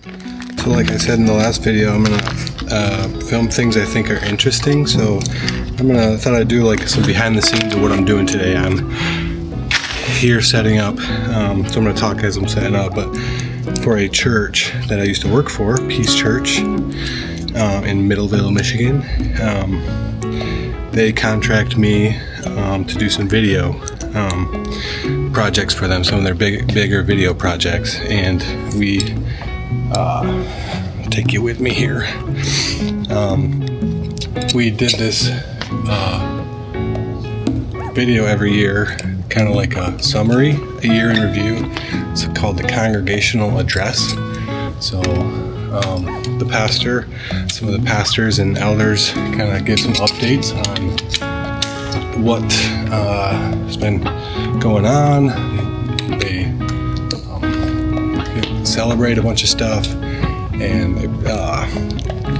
So like I said in the last video, I'm gonna film things I think are interesting. So thought I'd do like some behind the scenes of what I'm doing today. I'm here setting up, so I'm gonna talk as I'm setting up, but for a church that I used to work for, Peace Church, in Middleville, Michigan. They contract me to do some video projects for them, some of their bigger video projects, and we take you with me here. We did this video every year, kind of like a summary, a year in review. It's called the Congregational Address. So the pastor, some of the pastors and elders kind of give some updates on what has been going on. They celebrate a bunch of stuff, and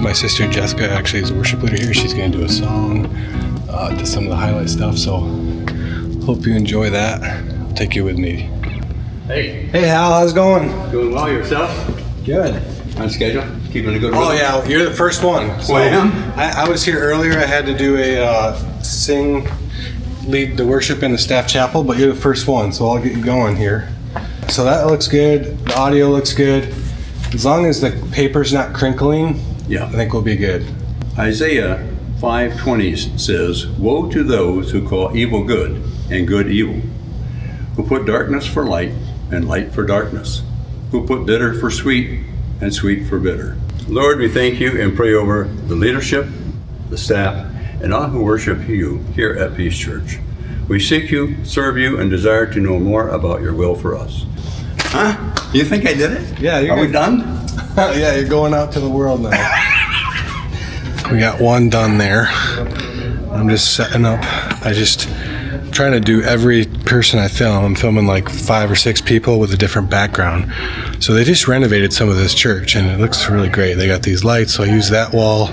my sister Jessica actually is a worship leader here. She's going to do a song to some of the highlight stuff, so hope you enjoy that. I'll take you with me. Hey Hal, how's it going? Doing well, yourself? Good. On schedule? Keeping a good rhythm? Oh yeah, you're the first one. So I am? I was here earlier. I had to do a lead the worship in the staff chapel, but you're the first one, so I'll get you going here. So that looks good. The audio looks good. As long as the paper's not crinkling, Yeah. I think we'll be good. Isaiah 5:20 says, "Woe to those who call evil good and good evil, who put darkness for light and light for darkness, who put bitter for sweet and sweet for bitter." Lord, we thank you and pray over the leadership, the staff, and all who worship you here at Peace Church. We seek you, serve you, and desire to know more about your will for us. Huh? You think I did it? Yeah, you're Are we good. done? Yeah, you're going out to the world now. We got one done there. I'm just setting up. I just trying to do every person I film. I'm filming like 5 or 6 people with a different background. So they just renovated some of this church and it looks really great. They got these lights, so I use that wall.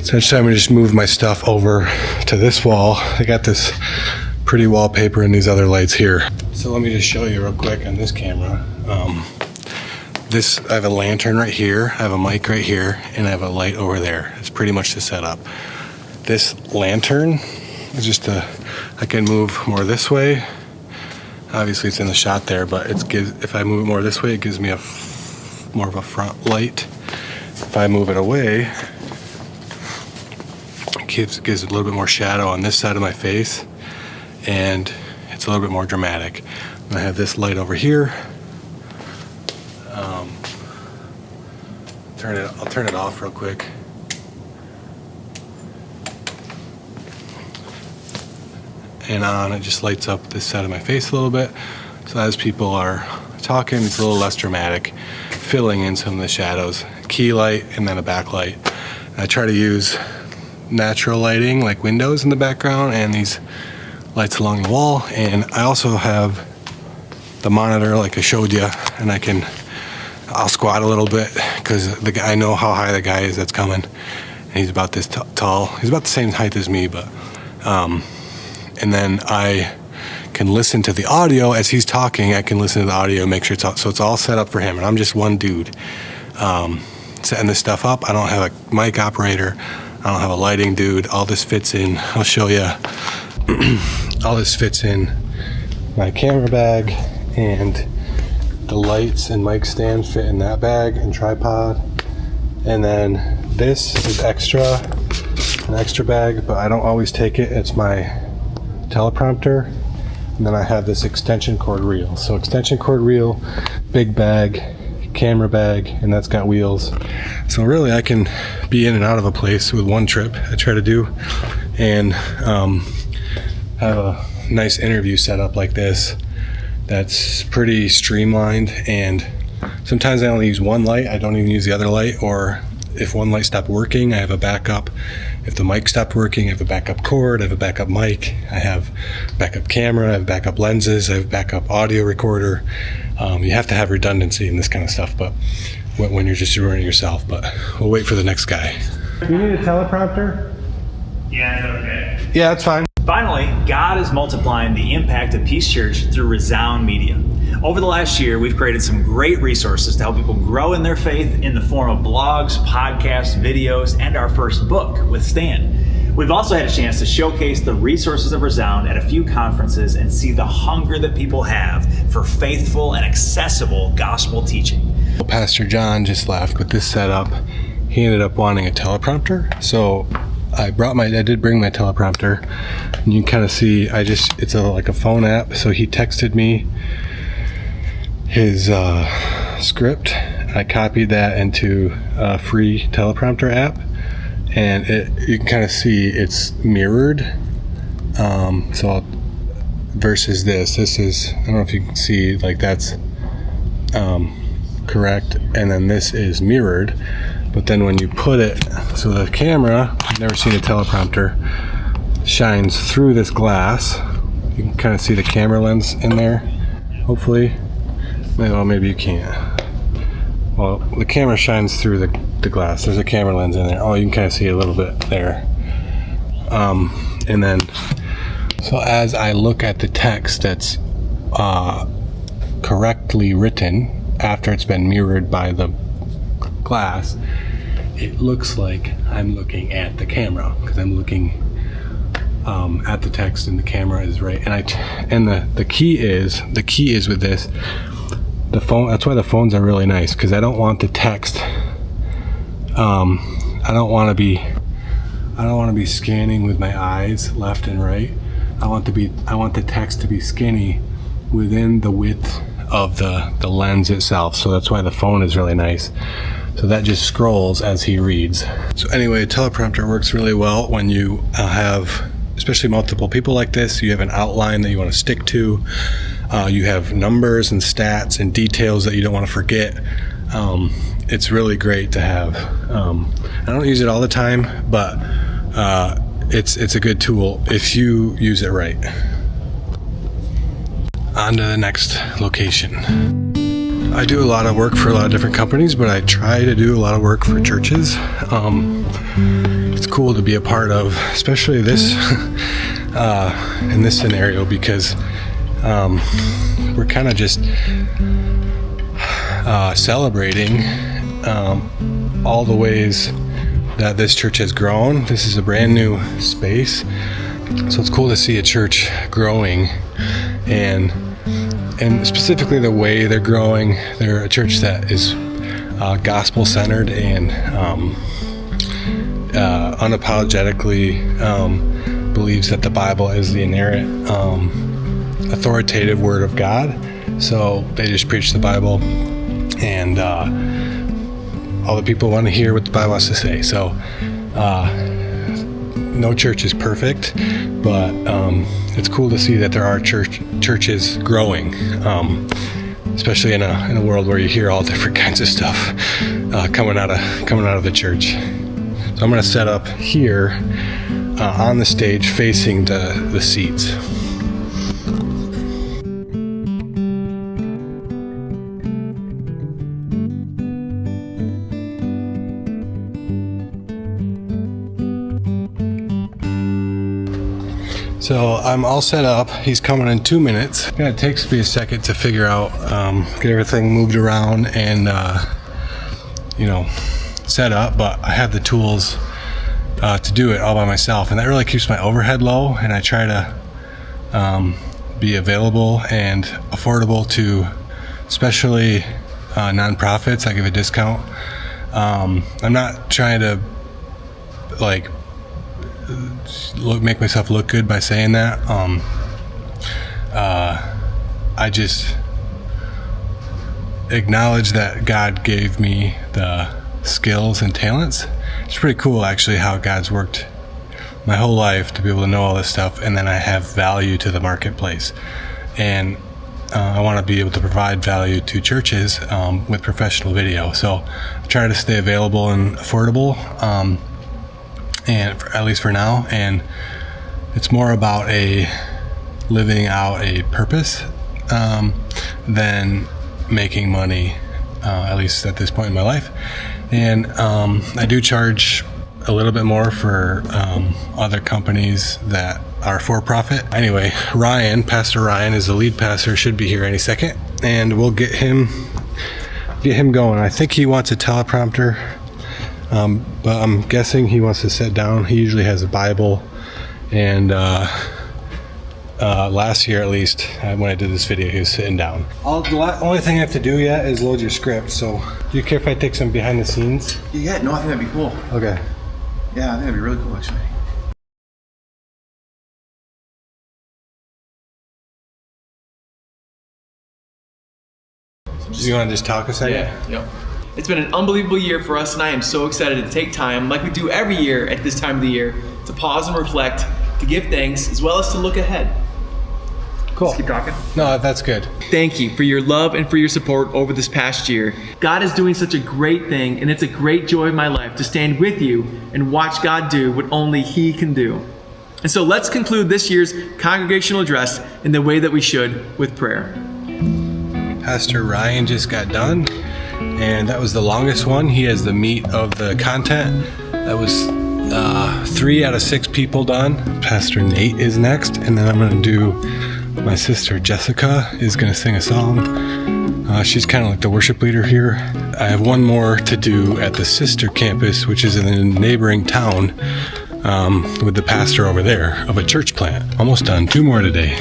So each time I just move my stuff over to this wall. They got this pretty wallpaper and these other lights here. So let me just show you real quick on this camera. I have a lantern right here, I have a mic right here, and I have a light over there. It's pretty much the setup. This lantern is just I can move more this way. Obviously it's in the shot there, but if I move it more this way, it gives me more of a front light. If I move it away, it gives a little bit more shadow on this side of my face, and it's a little bit more dramatic. And I have this light over here. I'll turn it off real quick. And on, it just lights up this side of my face a little bit. So as people are talking, it's a little less dramatic, filling in some of the shadows. Key light and then a backlight. And I try to use natural lighting, like windows in the background and these lights along the wall. And I also have the monitor like I showed you, and I'll squat a little bit because I know how high the guy is that's coming, and he's about this tall. He's about the same height as me, but and then I can listen to the audio as he's talking. I can listen to the audio, make sure it's all set up for him, and I'm just one dude setting this stuff up. I don't have a mic operator. I don't have a lighting dude. All this fits in. I'll show you. All this fits in my camera bag, and the lights and mic stand fit in that bag and tripod. And then this is an extra bag, but I don't always take it. It's my teleprompter. And then I have this extension cord reel. So extension cord reel, big bag, camera bag, and that's got wheels. So really I can be in and out of a place with one trip. I try to do, and have a nice interview set up like this that's pretty streamlined. And sometimes I only use one light. I don't even use the other light, or if one light stopped working, I have a backup. If the mic stopped working, I have a backup cord, I have a backup mic, I have backup camera, I have backup lenses, I have backup audio recorder. You have to have redundancy in this kind of stuff, but when you're just doing it yourself. But we'll wait for the next guy. You need a teleprompter? Yeah, is that okay? Yeah, that's fine. Finally, God is multiplying the impact of Peace Church through Resound Media. Over the last year, we've created some great resources to help people grow in their faith in the form of blogs, podcasts, videos, and our first book with Stan. We've also had a chance to showcase the resources of Resound at a few conferences and see the hunger that people have for faithful and accessible gospel teaching. Pastor John just left with this setup. He ended up wanting a teleprompter, so I did bring my teleprompter, and you can kind of see it's like a phone app. So he texted me his script. I copied that into a free teleprompter app, and you can kind of see it's mirrored. Versus this is, I don't know if you can see, like that's correct, and then this is mirrored. But then when you put it, so the camera, I've never seen a teleprompter, shines through this glass. You can kind of see the camera lens in there, hopefully. Well, maybe you can't. Well, the camera shines through the glass. There's a camera lens in there. Oh, you can kind of see a little bit there. And then, so as I look at the text that's correctly written after it's been mirrored by the glass, it looks like I'm looking at the camera because I'm looking at the text and the camera is right. And the key is with this, the phone. That's why the phones are really nice, because I don't want the text. I don't want to be scanning with my eyes left and right. I want the text to be skinny within the width of the lens itself. So that's why the phone is really nice. So that just scrolls as he reads. So anyway, teleprompter works really well when you have, especially multiple people like this. You have an outline that you want to stick to. You have numbers and stats and details that you don't want to forget. It's really great to have. I don't use it all the time, but it's a good tool if you use it right. On to the next location. I do a lot of work for a lot of different companies, but I try to do a lot of work for churches. It's cool to be a part of, especially this in this scenario, because we're kind of just celebrating all the ways that this church has grown. This is a brand new space, so it's cool to see a church growing, and specifically the way they're growing. They're a church that is gospel-centered and unapologetically believes that the Bible is the inerrant, authoritative Word of God. So they just preach the Bible, and all the people want to hear what the Bible has to say. So no church is perfect, but it's cool to see that there are churches growing, especially in a world where you hear all different kinds of stuff coming out of the church. So I'm going to set up here on the stage facing the seats. So I'm all set up. He's coming in 2 minutes. It takes me a second to figure out, get everything moved around and, set up, but I have the tools to do it all by myself, and that really keeps my overhead low, and I try to be available and affordable to especially nonprofits. I give a discount. I'm not trying to make myself look good by saying that. I just acknowledge that God gave me the skills and talents. It's pretty cool actually how God's worked my whole life to be able to know all this stuff, and then I have value to the marketplace, and I want to be able to provide value to churches with professional video. So I try to stay available and affordable, and at least for now, and it's more about living out a purpose than making money, at least at this point in my life. And I do charge a little bit more for other companies that are for profit. Anyway, Pastor Ryan is the lead pastor, should be here any second, and we'll get him going. I think he wants a teleprompter, but I'm guessing he wants to sit down. He usually has a Bible, and last year at least, when I did this video, he was sitting down. The only thing I have to do yet is load your script. So, do you care if I take some behind the scenes? Yeah, no, I think that'd be cool. Okay. Yeah, I think that'd be really cool, actually. Do you want to just talk a second? Yeah, yep. It's been an unbelievable year for us, and I am so excited to take time, like we do every year at this time of the year, to pause and reflect, to give thanks, as well as to look ahead. Cool. Let's keep talking. No, that's good. Thank you for your love and for your support over this past year. God is doing such a great thing, and it's a great joy of my life to stand with you and watch God do what only He can do. And so let's conclude this year's congregational address in the way that we should, with prayer. Pastor Ryan just got done, and that was the longest one. He has the meat of the content. That was 3 out of 6 people done. Pastor Nate is next, and then I'm going to do my sister Jessica is going to sing a song. She's kind of like the worship leader here. I have one more to do at the sister campus, which is in the neighboring town, with the pastor over there of a church plant. Almost done. 2 more today.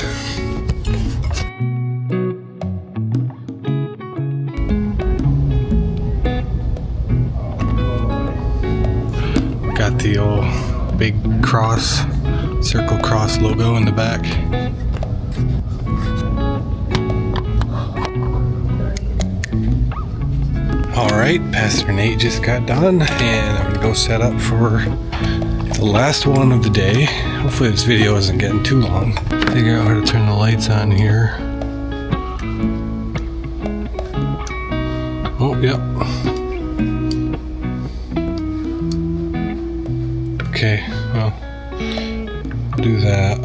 Got the old big circle cross logo in the back. Alright, Pastor Nate just got done, and I'm gonna go set up for the last one of the day. Hopefully this video isn't getting too long. Figure out how to turn the lights on here. Oh, yep. Okay, well, do that.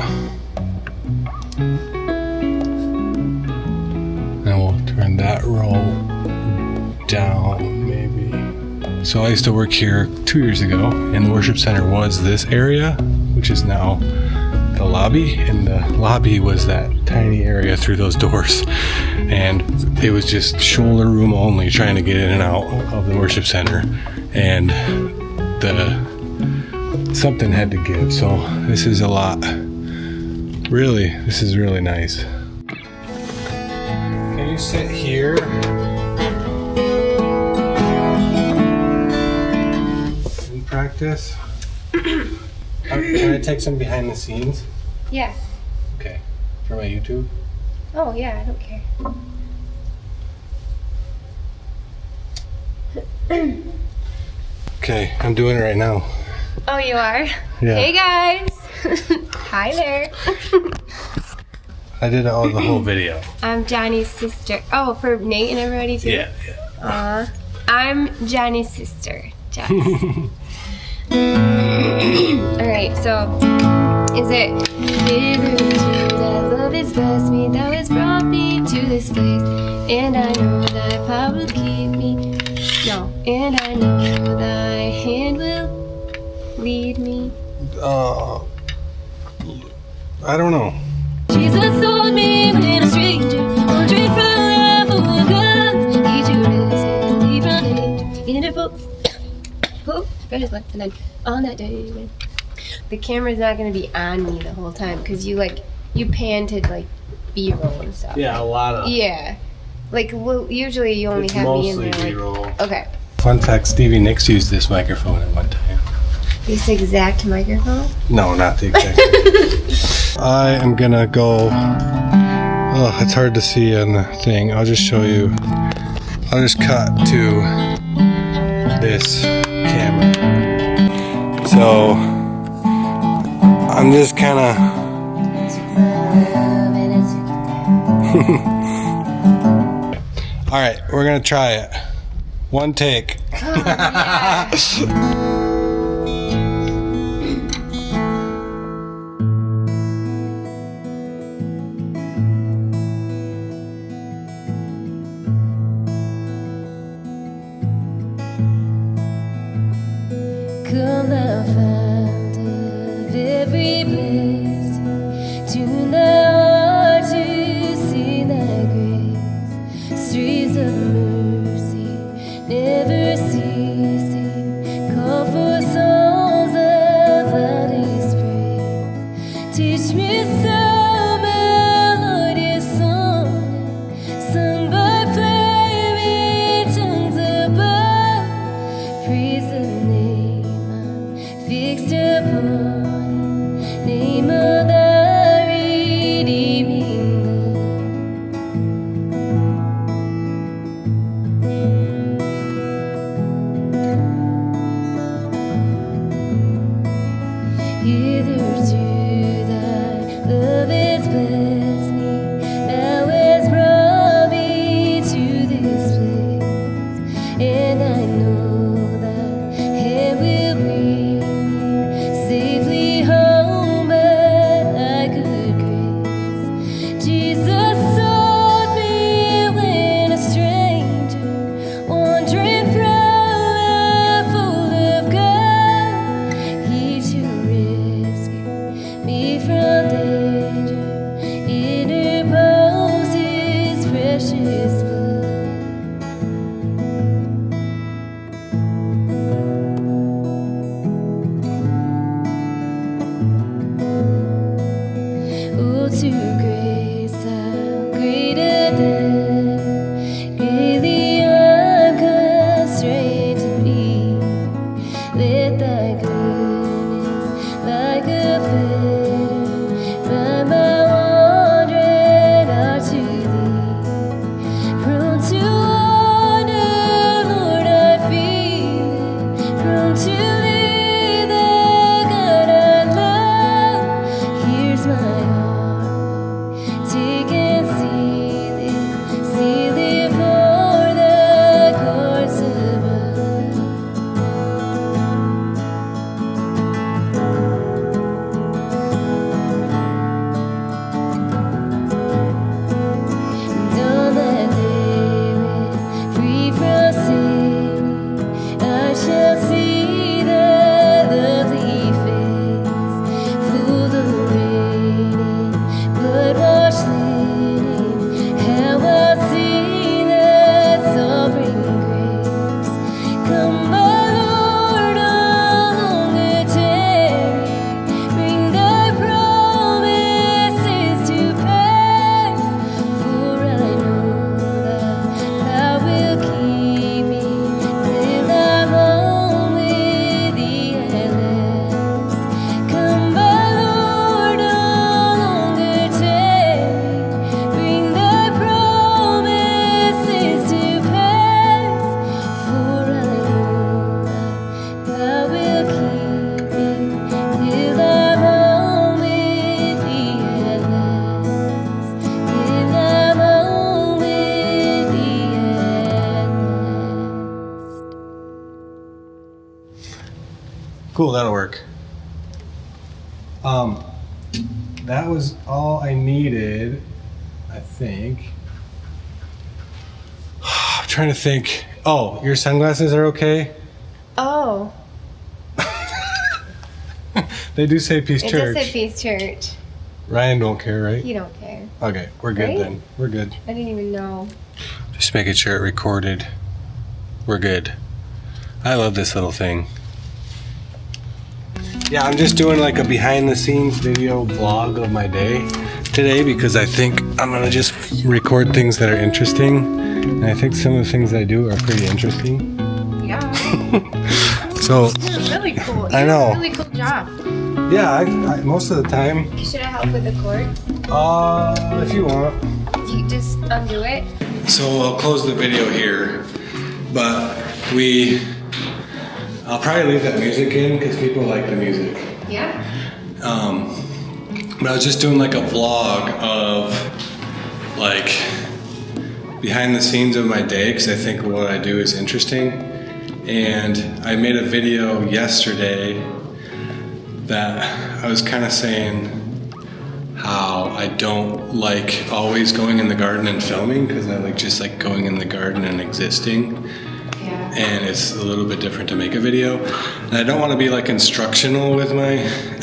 Then we'll turn that roll down, maybe. So I used to work here 2 years ago, and the worship center was this area, which is now the lobby, and the lobby was that tiny area through those doors, and it was just shoulder room only, trying to get in and out of the worship center, and something had to give. So this is a lot. Really, this is really nice. Can you sit here? And practice? Can I take some behind the scenes? Yeah. Okay. For my YouTube? Oh, yeah, I don't care. Okay, I'm doing it right now. Oh, you are? Yeah. Hey, guys. Hi there. I did the whole video. I'm Johnny's sister. Oh, for Nate and everybody, too? Yeah. I'm Johnny's sister, Jess. Alright, so is it hitherto that love has blessed me, thou hast brought me to this place, and I know thy power will keep me. No, and I know thy hand will lead me. I don't know. Jesus told me when a stranger wandering from love for God, he to risen deep from the in a boat. Oh, got his left, and then on that day when the camera's not gonna be on me the whole time because you pan to like B-roll and stuff. Yeah, a lot of. Yeah, usually you only It's have me in mostly there. B-roll. Okay. Fun fact: Stevie Nicks used this microphone at one time. This exact microphone? No, not the exact. I am gonna go. Oh, it's hard to see on the thing. I'll just show you. I'll just cut to this camera. So I'm just kind of. All right, we're gonna try it. One take. Oh, yeah. Come thou fount of every blessing, tune thy heart to sing thy grace. sing, call for songs of valley springs. Teach me some melodious song, sung by flaming tongues above. Praise the name I'm fixed upon, name of thy redeeming love. Hitherto thy love has blessed me, thou hast brought me to this place, and I know thy hand will bring me safely home by thy good grace. Jesus sought me when a stranger, wandering from the fold of God. He shall rescue me from danger, interpose his precious blood. Oh, to grace, how great a debt, greatly I'm constrained to be. Let thy goodness, like a fetter, bind my wandering heart to thee. Prone to wander, Lord, I feel it. Prone to leave the God I love. Here's my heart, take and seal it for the courts above. And on that day when free from sin, I shall see thy lovely face, full the rain in blood-washed linen. How I'll sing thy sovereign grace. Come, my Lord, no longer tarry, bring thy promises to pass. For I know that thou wilt keep me till I'm home with thee at last. Come, my Lord, no longer tarry, bring thy promises to pass. For I know that thou wilt keep me till I'm home with thee at last. Till I'm home with thee at last. Cool, that'll work. That was all I needed, I think. I'm trying to think. Oh, your sunglasses are okay? Oh, They do say Peace it Church. does say Peace Church. Ryan don't care, right? You don't care. Okay, we're good Right? then. We're good. I didn't even know. Just making sure it recorded. We're good. I love this little thing. Yeah, I'm just doing like a behind the scenes video vlog of my day today because I think I'm gonna just record things that are interesting. And I think some of the things I do are pretty interesting. Yeah. So, Really cool. I know. Really cool job. yeah, I most of the time, Should I help with the cord? if you want. You just undo it. So I'll close the video here, but I'll probably leave that music in because people like the music. Yeah. But I was just doing like a vlog of like behind the scenes of my day because I think what I do is interesting. And I made a video yesterday that I was kind of saying how I don't like always going in the garden and filming because I like just like going in the garden and existing. Yeah. And it's a little bit different to make a video. And I don't want to be like instructional with my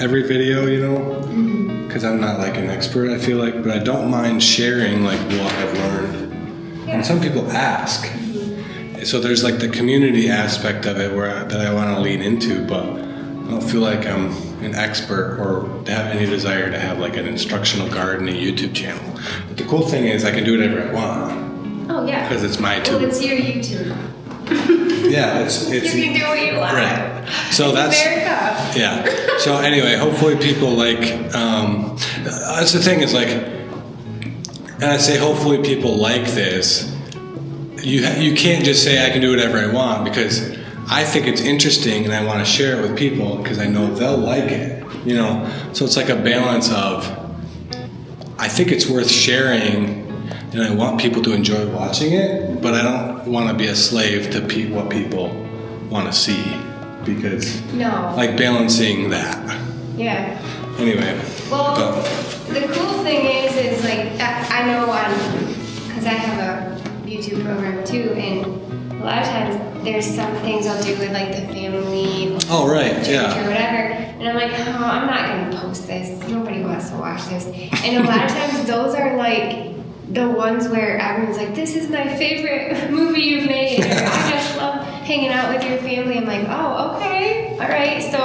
every video, you know, because I'm not like an expert, I feel like, but I don't mind sharing like what I've learned. And some people ask. so there's like the community aspect of it that I want to lean into, but I don't feel like I'm an expert or have any desire to have like an instructional gardening YouTube channel. But the cool thing is I can do whatever I want. Oh yeah. Because it's my tool. Well, it's your YouTube. Yeah, it's You can do what you want. right. So that's America. yeah. So anyway, hopefully people like. That's the thing is like, and I say hopefully people like this. You can't just say I can do whatever I want, because I think it's interesting and I want to share it with people because I know they'll like it. You know, so it's like a balance of. I think it's worth sharing. And I want people to enjoy watching it, but I don't want to be a slave to what people want to see, because No. like balancing that. Yeah. Anyway. Well, the cool thing is like I know because I have a YouTube program too, and a lot of times there's some things I'll do with like the family. Oh right, church yeah. or whatever, and I'm like, oh, I'm not gonna post this. Nobody wants to watch this. And a lot of times those are like the ones where everyone's like, this is my favorite movie you've made, or I just love hanging out with your family. I'm like, oh, okay, all right. So,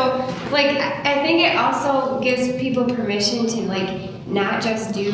like, I think it also gives people permission to, like, not just do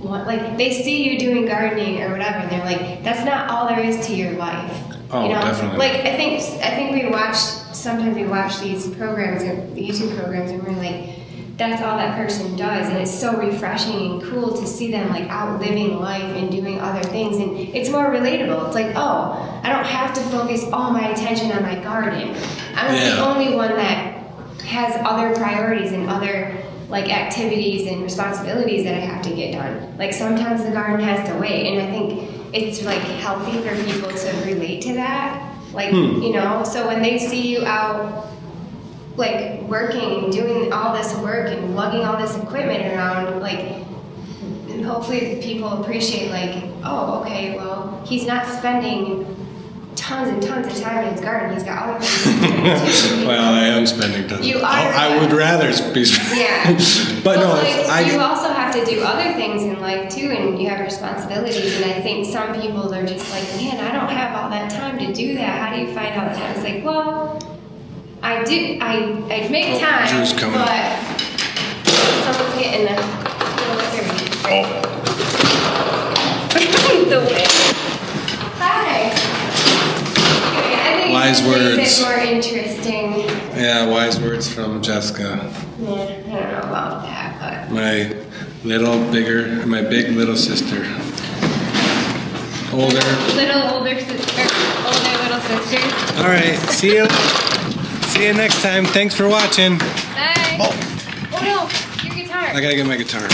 one, like, they see you doing gardening or whatever, and they're like, that's not all there is to your life. Oh, you know? definitely. Like, I think sometimes we watch these programs, or the YouTube programs, and we're like, that's all that person does, and it's so refreshing and cool to see them like out living life and doing other things, and it's more relatable. It's like, oh, I don't have to focus all my attention on my garden. I'm not the only one that has other priorities and other like activities and responsibilities that I have to get done. Like sometimes the garden has to wait, and I think it's like healthy for people to relate to that. Like, you know, so when they see you out like working and doing all this work and lugging all this equipment around, like, and hopefully people appreciate like, oh, okay, well, he's not spending tons and tons of time in his garden. He's got other things to do. Well, I am spending time. You are. I would rather be. Yeah. But no, like, you also have to do other things in life too, and you have responsibilities. And I think some people are just like, man, I don't have all that time to do that. How do you find all the time? It's like, well, I make time, Drew's coming. but someone's getting a little dirty. The wind. Hi. Anyway, I think Wise it makes words. it more interesting. Yeah, wise words from Jessica. Yeah, I don't know about that, but My big little sister. Older. older little sister. All right, see you next time. Thanks for watching. Bye. Oh no, your guitar. I gotta get my guitar.